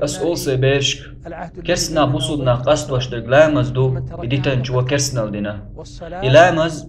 بس أوصي بيشك كرسنا بوصلنا قصد واشترك لامز دو إديتن جوا كرسنا لدينا إلامز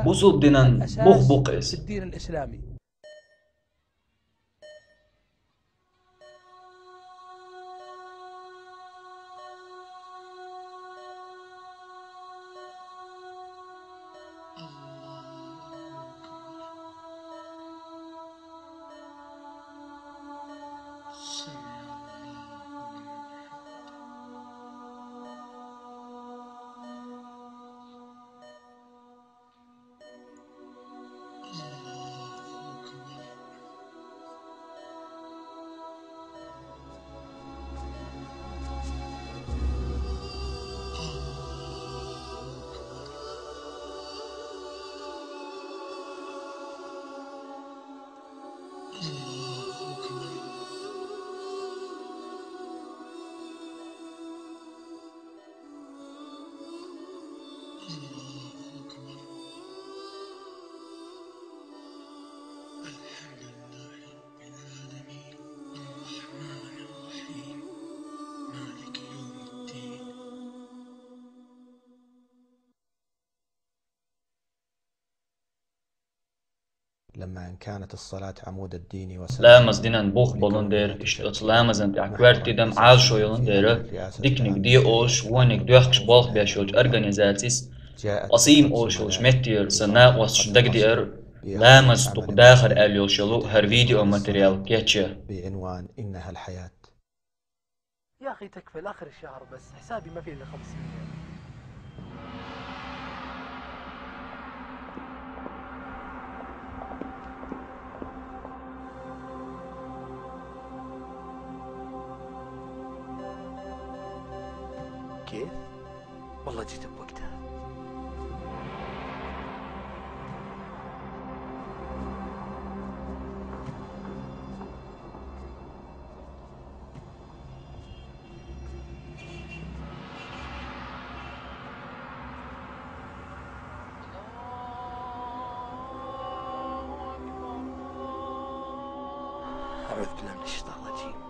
بوصل دينا بوخ بوقيس. لما إن كانت الصلاة عمود الدين لامز دينان بوخ بولندير اشتغل لامز انت اكوارتي دم عال شو يلندير ديكنيك دي اوش وانك دوخش بالخ بيشوج ارغانيزاتيس قصيم اوشوش متير سناق وش دقدير لامز تق داخل اليوشلو هر فيديو ماتريال كيتشر بعنوان إنها الحياة. يا أخي تكفى آخر الشهر بس حسابي ما فيه إلا 500. كيف؟ والله جيت بوقتها. أعوذ بالله من الشيطان الرجيم.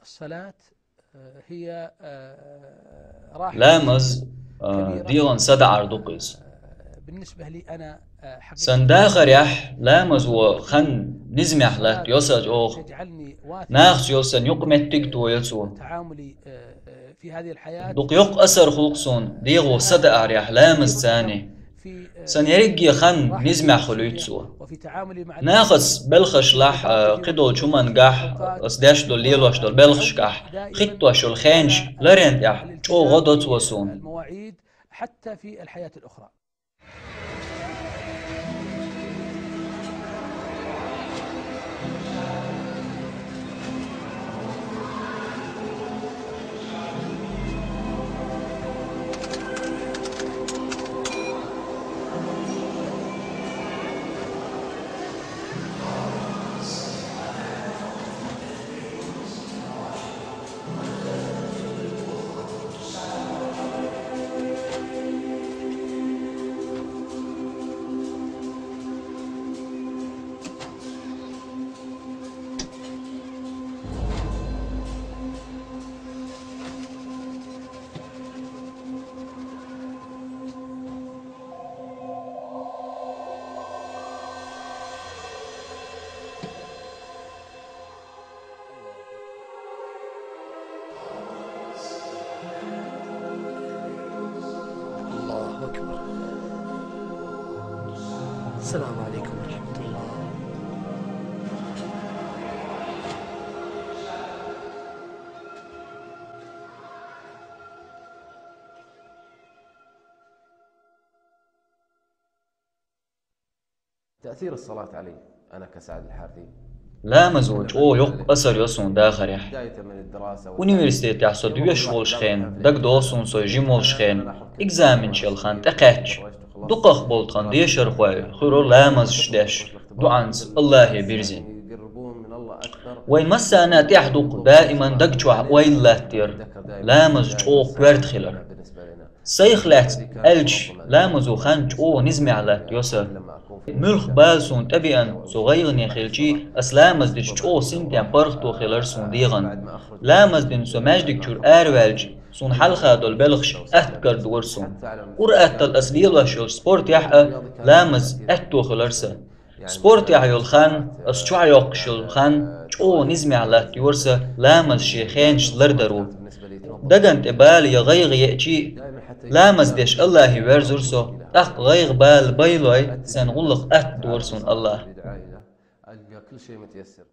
الصلاة هي راحة لامز ديلان سدع أردوقيس بالنسبة لي أنا سنداخر يح لامز وخن نزمح لك يوسج أوخ ناخس يوسن يقمت تيكتو يلسو تعاملي في هذه الحياة دوق يق أسر خلقسون ديغو سدع ريح لامز ثاني سن يرقي خن نزمح خلويتسو ناخس بلخش لح قدو شمان قح أسداش دول ليلوش دول بلخش قح خطو شو الخينش لرين يح جو غدوت وسون المواعيد حتى في الحياة الأخرى. السلام عليكم ورحمة الله. تأثير الصلاة علي أنا كسعد الحارثي لامز وجو يق أسر يوسون داخر يح بداية من الدراسة ونيفرستيت يحصل دوش ولشخين دق دوسون سو جيم ولشخين إكزامن شيلخان تقاتش دقخ بولتخان ديشر خوي خيرو لامز شداش دعنز الله بيرزين وين مسانا تحدق دائما دقجوع ويلاتير لامز جو كويرت خيلر سيخلات ألج لامز وخان جو نزمي على يوسف ملخ بالسون تبيان صغيرني خيلجي أسلامز ديش جو سنتيان برختو خيلر سون ديغن لامز دين سماجدك جور أروالج سون حلقة دول بلخش أتكر دورسون قرأت الأسليل وشول سبورت يحقى لامز أتو خلرسة سبورت يحيول خان أسجوع يوقشل خان جو نزمي على تيورسة لامز شيخينش لردرو دقن تبال يغيغ يأتي لامز ديش الله يورزرسو أخ غيغ بال بيلوي سنغلق أت دورسون الله كل شيء متيسر.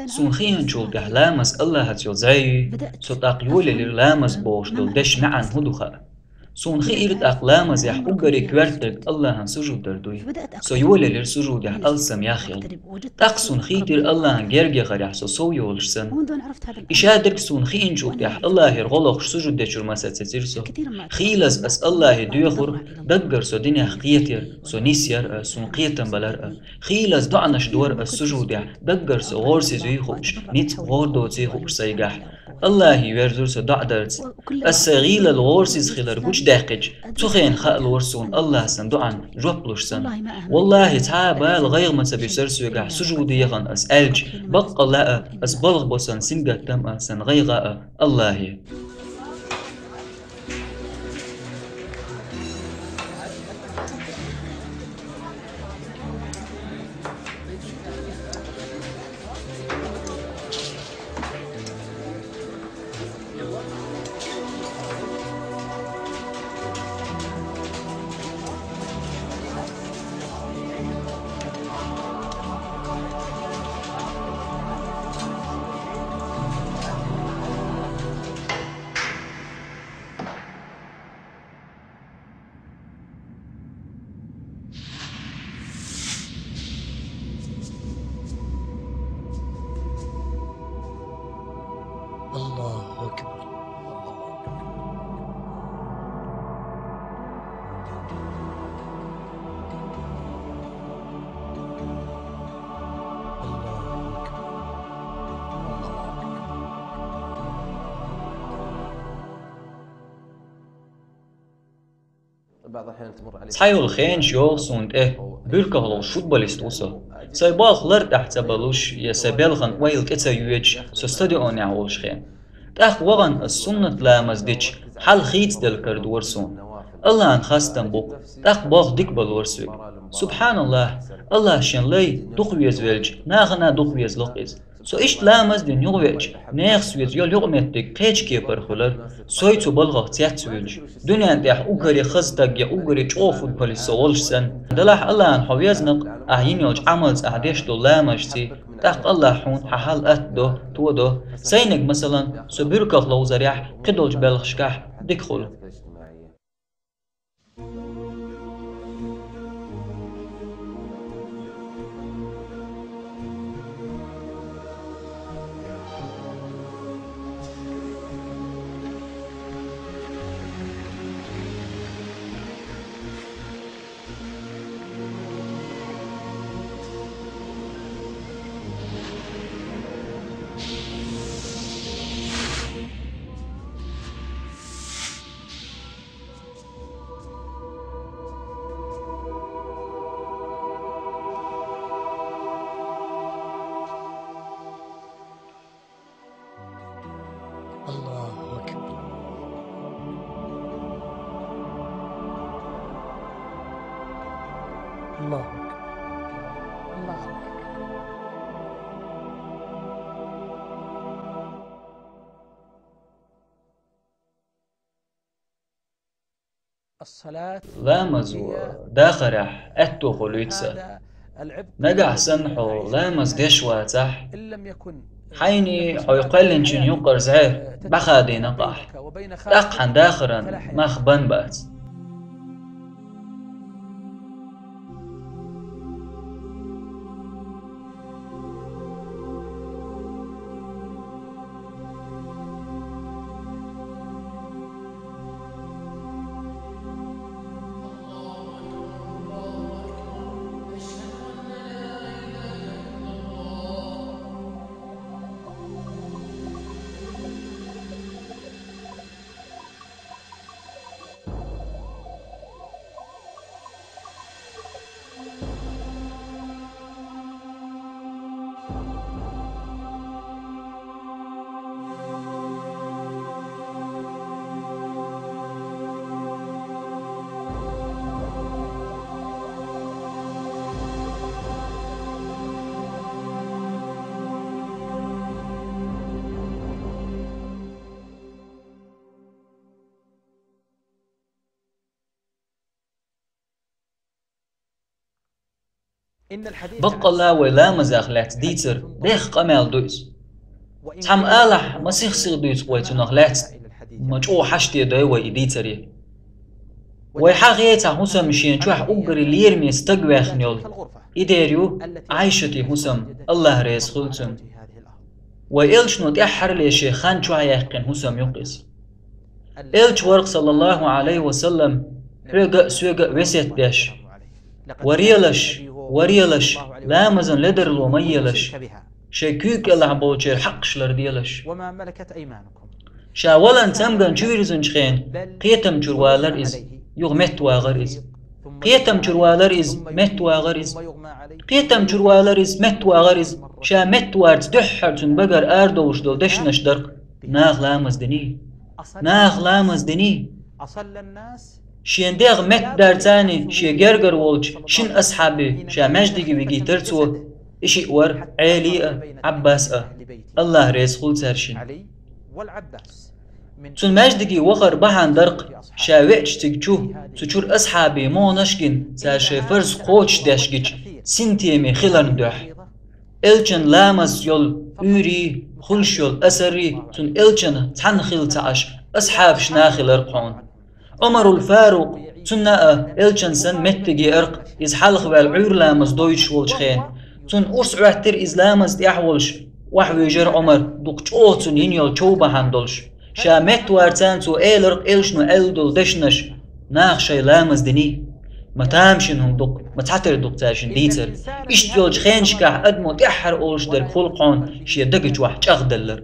سون خيان شو ده لامس الله هتيو زي سو تاقيول اللي لامس بوش دول دش معن هدوخا سون خيرت أقلامز يح أقري كوارتك الله هن سجود دردوي سو يولي لر سجود يح ألسم ياخيل تاق سون خيتر الله هن جرجي خريح سو يولشسن إشادرك سون خين شوك يح الله يرغلق سجود دشور مسا تترسو خيلز أس الله ديخور دقر سو دنيا خيتر سو نيسير سون قيتن بلر خيلز دعنش دور السجود يح دقر سو غورسي زي خوش نيت غوردو زي خوش سيقاح الله يورزور سو دعدرت السغيل الغورسيز خيلر بوش داقج تخين خال ورسون الله سن دعان جوبلوش سن والله تعابا الغير ما سبيسر سوغا سجودي يغن أس ألج بق الله أس بلغ بسن سنجا تم سن غيغا الله الله أكبر. بعض الأحيان تمر عليه سحيول خين شو سوند بيركه لو فوتبوليست وصل سايباخ لر تحت بلوش يسابلغن ويل كتا يوج سستديون يعولش خين تاخ وغن السنة لامز ديش حال خيت دل كرد ورسون الله ان خاستن بوك تاخ باخ ديك بالورسوك سبحان الله شن لي دقويز ويلج ناغنا دقويز لقيز سو إشت لامز دين يغويج نيخ سويز يول يغمتك قيج كيبر خلر سوي تو بلغة تيات ويلج دنيا انتيح اوغري خزتك يا اوغري چوفود بوليس سوالش سن دلاح الله ان حويزنق احين يوج عملز احديش دو لامجتي تاق الله حون ححال اتدو تودو سينك مثلا سو بيركخ لو زريح قدوج بلغشكح ديكخل الله أكبر. الله أكبر. الصلاة لامز داخرح أتو خلويتسا هذا العبق نجح سنحو لامز ديشواتح إن لم يكن حيني حيقلن جن يقر زعير بخادي نقاح أقحن داخرا مخبن بات بقى الله ولامز أخلات ديتر ديخ قمال دويس تحم آلح مسيخ سيغ دويس ويتو نخلات مجعو حشتي دوي ديتري ويحاقيتا هسم مشين جوح أقري ليرمي استقواخ نيول إداريو عايشتي هسم الله ريس خلتم وإلش نو تأحر لي شيخان جوح يحقن هسم يقيس إلش ورق صلى الله عليه وسلم رقا سوغا وسيت داش وريلش لامزن لدر لو ميلش شكوك الله بوجر حقشلر ديلش وما ملكت أيمانكم شاولن تمغن جويرزن شخين قيتم جروالر إز يغمت واغر إز قيتم جروالر إز مت واغر إز قيتم جروالر إز مت واغر إز شا مت وارد دحرتن بقر آردوش دو دشنش درق ناغ لامز دني أصل الناس شين ديغ مت دارتاني شي جرجر وولش شن أصحابي شا مجدي ويجي ترتو إشي ور عيلي عباس الله ريس خل سرشن علي والعباس تون مجدي وخر بحان درق شا ويتش تكجو تشور أصحابي مو نشكن سار شي فرز خوش داشجيج سنتيمي خلان دوح إلچن لامز يول أوري خلش يول أسري تون إلچن تنخل تعش أصحاب شناخل أرقون عمر الفاروق تنا إلچن سن متجي أرق إز حلق والعور لامز دويش والشخين تون أرس عهتر إز لامز ديحولش وحوي جر عمر دوقش أوتن ينيول چوبا هندولش شا مت وارتان تو إلرق إلشنو إلدول دشنش ناخ شي لامز دني ما تامشنهم دوق ما تعتر دوق تاشن ديتر إشتيولش خينشكح أدمو تحر أولش در خلقون شي دقج واح چغدلر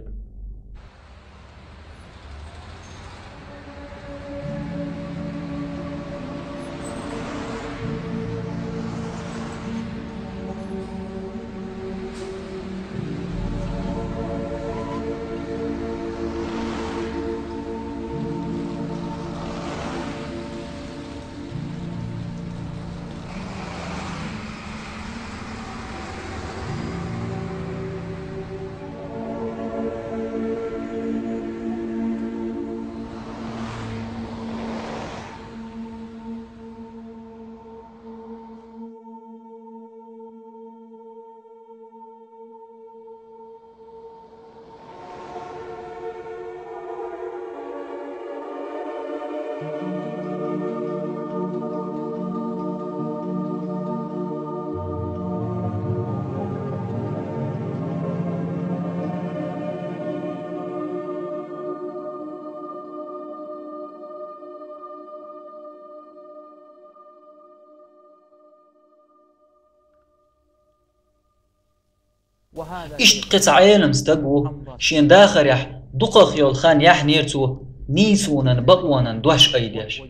إشت قطعين مستقو شين داخر يح دقخ يول خان يح نيرتو نيسونن بقوانن دوش أيديش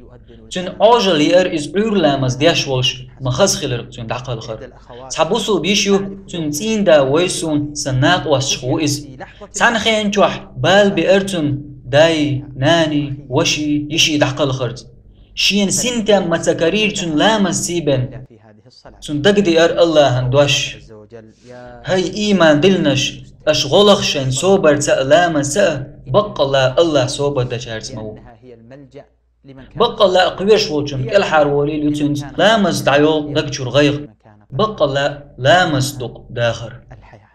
تون عاجل ير إز عور لامز ديش والش مخز خلر تون دعقل خر تحبوسو بيشيو تون تين دا ويسون سناق واسشخو إز تان خين جوح بال بيرتون داي ناني وشي يشي دعقل خرت شين سنتا متكرير تن لامس سيبن في هذه الصلاة تن تقدي أر الله هندوش عز وجل يا هاي إيمان دلنش أشغلخ شن صوبر تألام سأ بقى الله صوبر دشارت مو إنها هي الملجأ لمن كان بقى الله قويش وجن الحار ولي لتنز لامس دعيو دكتور غيغ مكان بقى الله لامس دق داخر الحياة